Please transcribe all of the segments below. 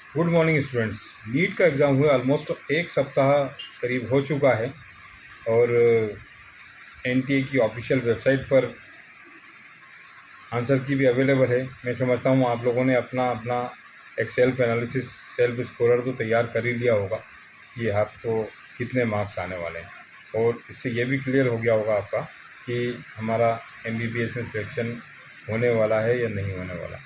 Good morning students. NEET का exam हुआ almost एक सप्ताह करीब हो चुका है और एनटीए की ऑफिशियल वेबसाइट पर आंसर की भी अवेलेबल है। मैं समझता हूँ आप लोगों ने अपना अपना एक सेल्फ एनालिसिस सेल्फ स्कोरर तो तैयार कर ही लिया होगा कि आपको कितने मार्क्स आने वाले हैं, और इससे ये भी क्लियर हो गया होगा आपका कि हमारा एमबीबीएस में सिलेक्शन होने वाला है या नहीं होने वाला।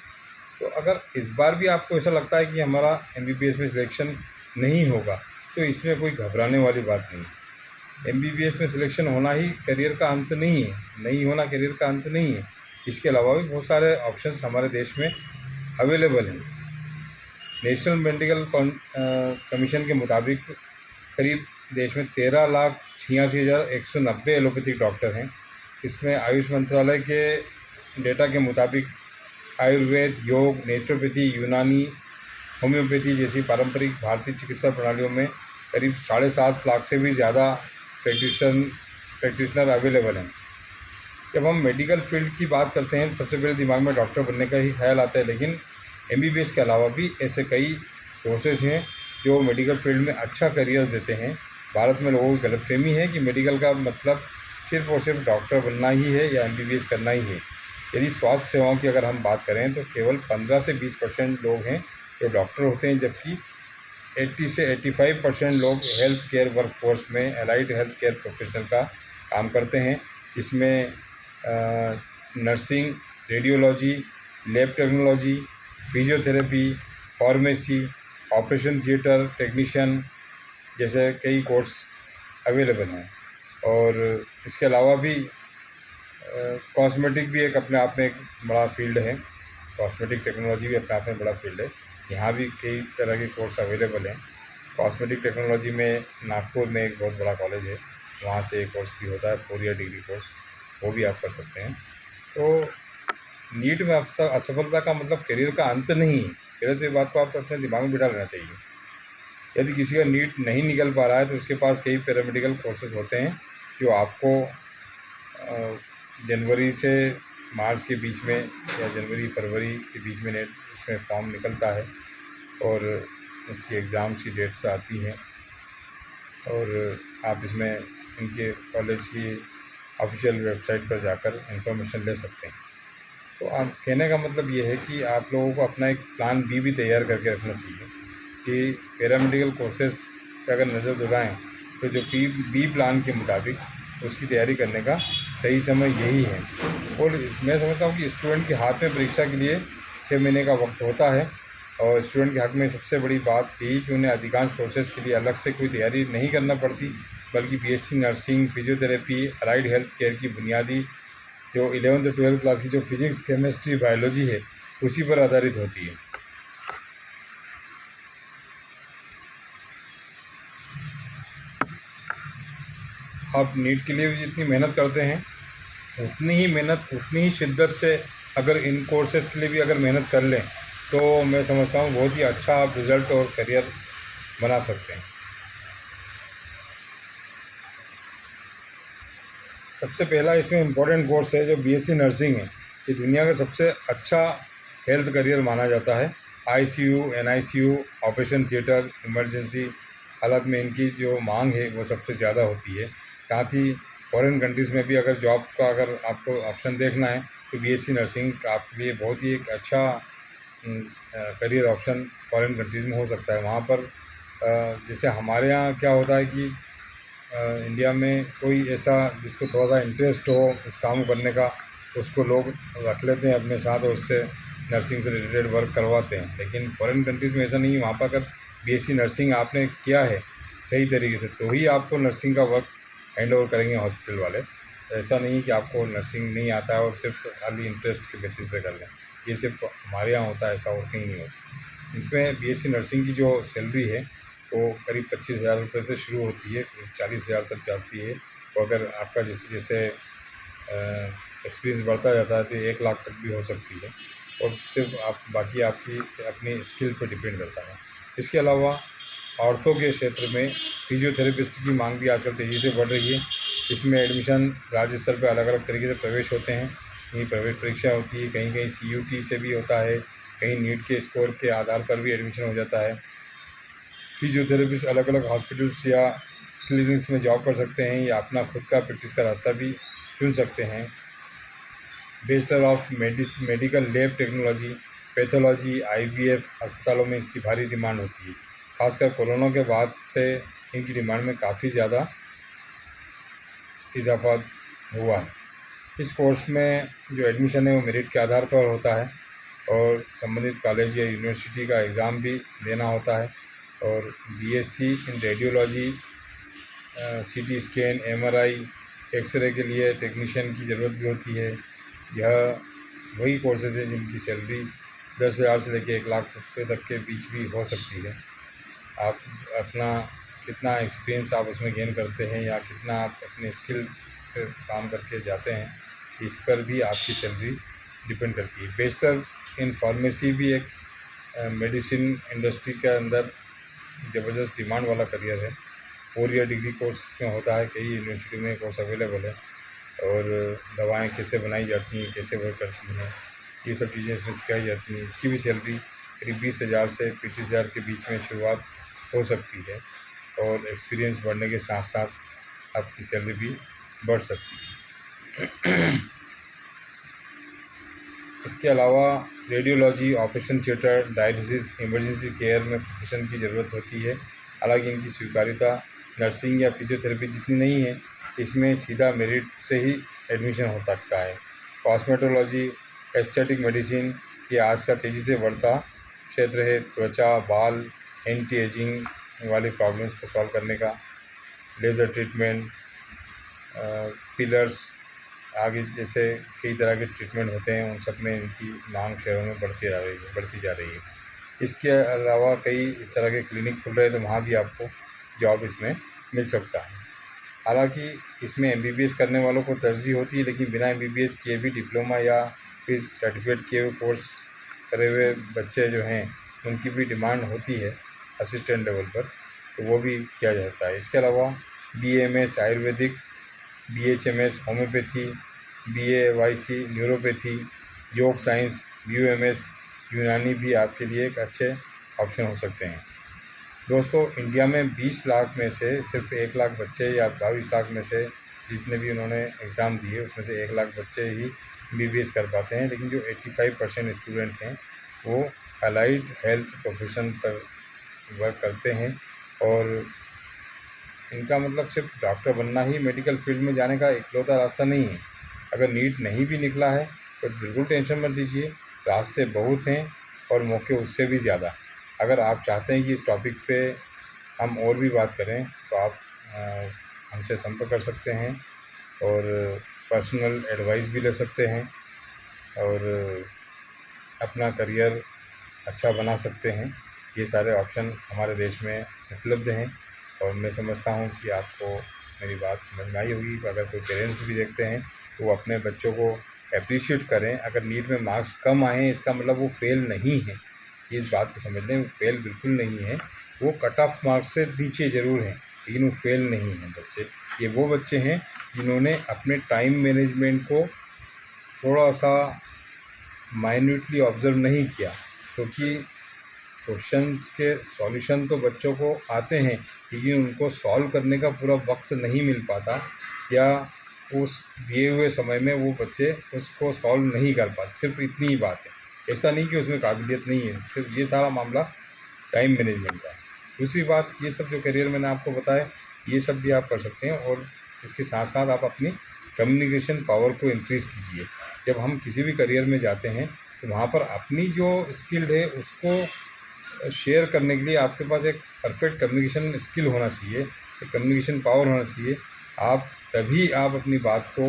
तो अगर इस बार भी आपको ऐसा लगता है कि हमारा एमबीबीएस में सिलेक्शन नहीं होगा, तो इसमें कोई घबराने वाली बात नहीं है। एमबीबीएस में सिलेक्शन होना ही करियर का अंत नहीं है, नहीं होना करियर का अंत नहीं है। इसके अलावा भी बहुत सारे ऑप्शंस हमारे देश में अवेलेबल हैं। नेशनल मेडिकल कमीशन के मुताबिक करीब देश में 13,86,190 एलोपैथिक डॉक्टर हैं। इसमें आयुष मंत्रालय के डेटा के मुताबिक आयुर्वेद, योग, नेचुरोपैथी, यूनानी, होम्योपैथी जैसी पारंपरिक भारतीय चिकित्सा प्रणालियों में करीब 7.5 लाख से भी ज़्यादा प्रैक्टिशनर अवेलेबल हैं। जब हम मेडिकल फील्ड की बात करते हैं, सबसे पहले दिमाग में डॉक्टर बनने का ही ख्याल आता है, लेकिन एमबीबीएस के अलावा भी ऐसे कई कोर्सेज हैं जो मेडिकल फील्ड में अच्छा करियर देते हैं। भारत में लोगों की गलतफहमी है कि मेडिकल का मतलब सिर्फ और सिर्फ डॉक्टर बनना ही है या एमबीबीएस करना ही है। यदि स्वास्थ्य सेवाओं की अगर हम बात करें तो केवल 15 से 20% लोग हैं जो डॉक्टर होते हैं, जबकि 80 से 85% लोग हेल्थ केयर वर्कफोर्स में एलाइड हेल्थ केयर प्रोफेशनल का काम करते हैं, जिसमें nursing, radiology, lab technology, physiotherapy, pharmacy, operation theatre technician जैसे कई कोर्स अवेलेबल हैं। और इसके अलावा भी कॉस्मेटिक भी एक अपने आप में एक बड़ा फील्ड है। कॉस्मेटिक टेक्नोलॉजी भी अपने आप में बड़ा फील्ड है। यहाँ भी कई तरह के कोर्स अवेलेबल हैं। कॉस्मेटिक टेक्नोलॉजी में नागपुर में एक बहुत बड़ा कॉलेज है, वहाँ से एक कोर्स भी होता है, 4 ईयर डिग्री कोर्स, वो भी आप कर सकते हैं। तो नीट में असफलता का मतलब करियर का अंत नहीं है। पहले तो ये बात को आप अपने दिमाग में बिठा लेना चाहिए। यदि किसी का नीट नहीं निकल पा रहा है तो उसके पास कई पैरामेडिकल कोर्सेज होते हैं जो आपको जनवरी से मार्च के बीच में या जनवरी फरवरी के बीच में नेट उसमें फॉर्म निकलता है और उसकी एग्ज़ाम्स की डेट्स आती हैं, और आप इसमें इनके कॉलेज की ऑफिशियल वेबसाइट पर जाकर इंफॉर्मेशन ले सकते हैं। तो आप कहने का मतलब ये है कि आप लोगों को अपना एक प्लान बी भी तैयार करके रखना चाहिए कि पैरामेडिकल कोर्सेज पर अगर नज़र दौड़ाएँ तो जो बी प्लान के मुताबिक उसकी तैयारी करने का सही समय यही है। और मैं समझता हूँ कि स्टूडेंट के हाथ में परीक्षा के लिए 6 महीने का वक्त होता है, और स्टूडेंट के हक़ में सबसे बड़ी बात यही कि उन्हें अधिकांश कोर्सेज के लिए अलग से कोई तैयारी नहीं करना पड़ती, बल्कि BSc nursing, physiotherapy, allied health care की बुनियादी जो 11th और 12th क्लास की जो फिज़िक्स, केमिस्ट्री, बायोलॉजी है उसी पर आधारित होती है। आप नीट के लिए भी जितनी मेहनत करते हैं उतनी ही मेहनत, उतनी ही शिद्दत से अगर इन कोर्सेज़ के लिए भी अगर मेहनत कर लें तो मैं समझता हूँ बहुत ही अच्छा आप रिज़ल्ट और करियर बना सकते हैं। सबसे पहला इसमें इम्पोर्टेंट कोर्स है जो बीएससी नर्सिंग है। ये दुनिया का सबसे अच्छा हेल्थ करियर माना जाता है। ICU, NICU, operation theatre, emergency हालत में इनकी जो मांग है वो सबसे ज़्यादा होती है। साथ ही फॉरेन कंट्रीज़ में भी अगर जॉब का अगर आपको ऑप्शन देखना है तो बीएससी नर्सिंग आपके लिए बहुत ही एक अच्छा करियर ऑप्शन फॉरेन कंट्रीज़ में हो सकता है। वहाँ पर जैसे हमारे यहाँ क्या होता है कि इंडिया में कोई ऐसा जिसको थोड़ा सा इंटरेस्ट हो इस काम करने का, उसको लोग रख लेते हैं अपने साथ और उससे नर्सिंग से रिलेटेड वर्क करवाते हैं। लेकिन फॉरेन कंट्रीज़ में ऐसा नहीं है। वहाँ पर अगर बीएससी नर्सिंग आपने किया है सही तरीके से तो ही आपको नर्सिंग का वर्क हैंड ओवर करेंगे हॉस्पिटल वाले। ऐसा नहीं है कि आपको नर्सिंग नहीं आता है और सिर्फ खाली इंटरेस्ट के बेसिस पे कर लें। ये सिर्फ हमारे यहाँ होता है, ऐसा और कहीं नहीं होता। इसमें बीएससी नर्सिंग की जो सैलरी है वो करीब 25,000 रुपये से शुरू होती है, 40,000 तक जाती है। और अगर आपका जैसे जैसे एक्सपीरियंस बढ़ता जाता है तो 1 लाख तक भी हो सकती है, और सिर्फ आप बाकी आपकी अपनी स्किल पर डिपेंड करता है। इसके अलावा औरतों के क्षेत्र में फिजियोथेरेपिस्ट की मांग भी आजकल तेज़ी से बढ़ रही है। इसमें एडमिशन राज्य स्तर पर अलग अलग तरीके से प्रवेश होते हैं। कहीं प्रवेश परीक्षा होती है, कहीं कहीं सीयूटी से भी होता है, कहीं नीट के स्कोर के आधार पर भी एडमिशन हो जाता है। फिजियोथेरेपिस्ट अलग अलग हॉस्पिटल्स या क्लिनिक्स में जॉब कर सकते हैं या अपना खुद का प्रैक्टिस का रास्ता भी चुन सकते हैं। Bachelor of medical lab technology, pathology, IVF अस्पतालों में इसकी भारी डिमांड होती है। खासकर कोरोना के बाद से इनकी डिमांड में काफ़ी ज़्यादा इजाफा हुआ है। इस कोर्स में जो एडमिशन है वो मेरिट के आधार पर होता है और संबंधित कॉलेज या यूनिवर्सिटी का एग्ज़ाम भी देना होता है। और BSc in radiology, CT scan, MRI, x-ray के लिए टेक्नीशियन की ज़रूरत भी होती है। यह वही कोर्सेज हैं जिनकी सैलरी 10,000 से लेकर 1 लाख रुपये तक के बीच भी हो सकती है। आप अपना कितना एक्सपीरियंस आप उसमें गेन करते हैं या कितना आप अपने स्किल पे काम करके जाते हैं, इस पर भी आपकी सैलरी डिपेंड करती है। बैचलर इन फार्मेसी भी एक मेडिसिन इंडस्ट्री के अंदर ज़बरदस्त डिमांड वाला करियर है। 4 ईयर डिग्री कोर्स में होता है, कई यूनिवर्सिटी में कोर्स अवेलेबल है। और दवाएं कैसे बनाई जाती हैं, कैसे वर्क करती हैं, ये सब चीज़ें इसमें सिखाई जाती हैं। इसकी भी सैलरी करीब 20,000 से 25,000 के बीच में शुरुआत हो सकती है और एक्सपीरियंस बढ़ने के साथ साथ आपकी सैलरी भी बढ़ सकती है। इसके अलावा radiology, operation theatre, dialysis, emergency care में प्रोफेशन की ज़रूरत होती है। हालांकि इनकी स्वीकार्यता नर्सिंग या फिजियोथेरेपी जितनी नहीं है, इसमें सीधा मेरिट से ही एडमिशन हो सकता है। कॉस्मेटोलॉजी, एस्थेटिक मेडिसिन, ये आज का तेज़ी से बढ़ता क्षेत्र है। त्वचा, बाल, एंटी एजिंग वाले प्रॉब्लम्स को सॉल्व करने का, लेज़र ट्रीटमेंट, पिलर्स, आगे जैसे कई तरह के ट्रीटमेंट होते हैं, उन सब में इनकी मांग शहरों में बढ़ती जा रही है। इसके अलावा कई इस तरह के क्लिनिक खुल रहे हैं, तो वहाँ भी आपको जॉब इसमें मिल सकता है। हालांकि इसमें MBBS करने वालों को तरजीह होती है, लेकिन बिना MBBS किए भी डिप्लोमा या फिर सर्टिफिकेट किए हुए कोर्स करे हुए बच्चे जो हैं, उनकी भी डिमांड होती है असिस्टेंट लेवल पर, तो वो भी किया जाता है। इसके अलावा BAMS Ayurvedic, BHMS homeopathy, BAYC neuropathy, योग साइंस, BUMS यूनानी भी आपके लिए एक अच्छे ऑप्शन हो सकते हैं। दोस्तों, इंडिया में 20 लाख में से सिर्फ 1 लाख बच्चे या 22 लाख में से जितने भी उन्होंने एग्ज़ाम दिए, उसमें से 1 लाख बच्चे ही MBBS कर पाते हैं। लेकिन जो 85% स्टूडेंट हैं, वो अलाइड हेल्थ प्रोफेशन पर वर्क करते हैं और इनका मतलब सिर्फ डॉक्टर बनना ही मेडिकल फील्ड में जाने का इकलौता रास्ता नहीं है। अगर नीट नहीं भी निकला है तो बिल्कुल टेंशन मत लीजिए, रास्ते बहुत हैं और मौके उससे भी ज़्यादा। अगर आप चाहते हैं कि इस टॉपिक पे हम और भी बात करें, तो आप हमसे संपर्क कर सकते हैं और पर्सनल एडवाइस भी ले सकते हैं और अपना करियर अच्छा बना सकते हैं। ये सारे ऑप्शन हमारे देश में उपलब्ध हैं और मैं समझता हूँ कि आपको मेरी बात समझ में आई होगी। अगर कोई पेरेंट्स भी देखते हैं तो वो अपने बच्चों को एप्रिशिएट करें। अगर नीट में मार्क्स कम आए हैं, इसका मतलब वो फेल नहीं है, ये इस बात को समझ लें। वो फेल बिल्कुल नहीं है, वो कट ऑफ मार्क्स से नीचे ज़रूर हैं, लेकिन वो फेल नहीं हैं बच्चे। ये वो बच्चे हैं जिन्होंने अपने टाइम मैनेजमेंट को थोड़ा सा माइन्यूटली ऑब्ज़र्व नहीं किया, क्योंकि क्वेश्चंस के सॉल्यूशन तो बच्चों को आते हैं, लेकिन उनको सॉल्व करने का पूरा वक्त नहीं मिल पाता या उस दिए हुए समय में वो बच्चे उसको सॉल्व नहीं कर पाते। सिर्फ इतनी ही बात है, ऐसा नहीं कि उसमें काबिलियत नहीं है, सिर्फ ये सारा मामला टाइम मैनेजमेंट का है। दूसरी बात, ये सब जो करियर मैंने आपको बताया, ये सब भी आप कर सकते हैं और इसके साथ साथ आप अपनी कम्युनिकेशन पावर को इंक्रीज़ कीजिए। जब हम किसी भी करियर में जाते हैं तो वहाँ पर अपनी जो स्किल्ड है उसको शेयर करने के लिए आपके पास एक परफेक्ट कम्युनिकेशन स्किल होना चाहिए, एक कम्युनिकेशन पावर होना चाहिए। आप तभी आप अपनी बात को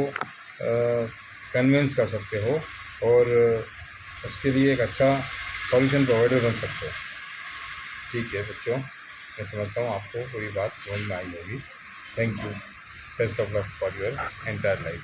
कन्विंस कर सकते हो और उसके लिए एक अच्छा सॉल्यूशन प्रोवाइडर बन सकते हो। ठीक है बच्चों, मैं समझता हूँ आपको पूरी बात समझ में आई होगी। Thank you. Best of luck for your entire life.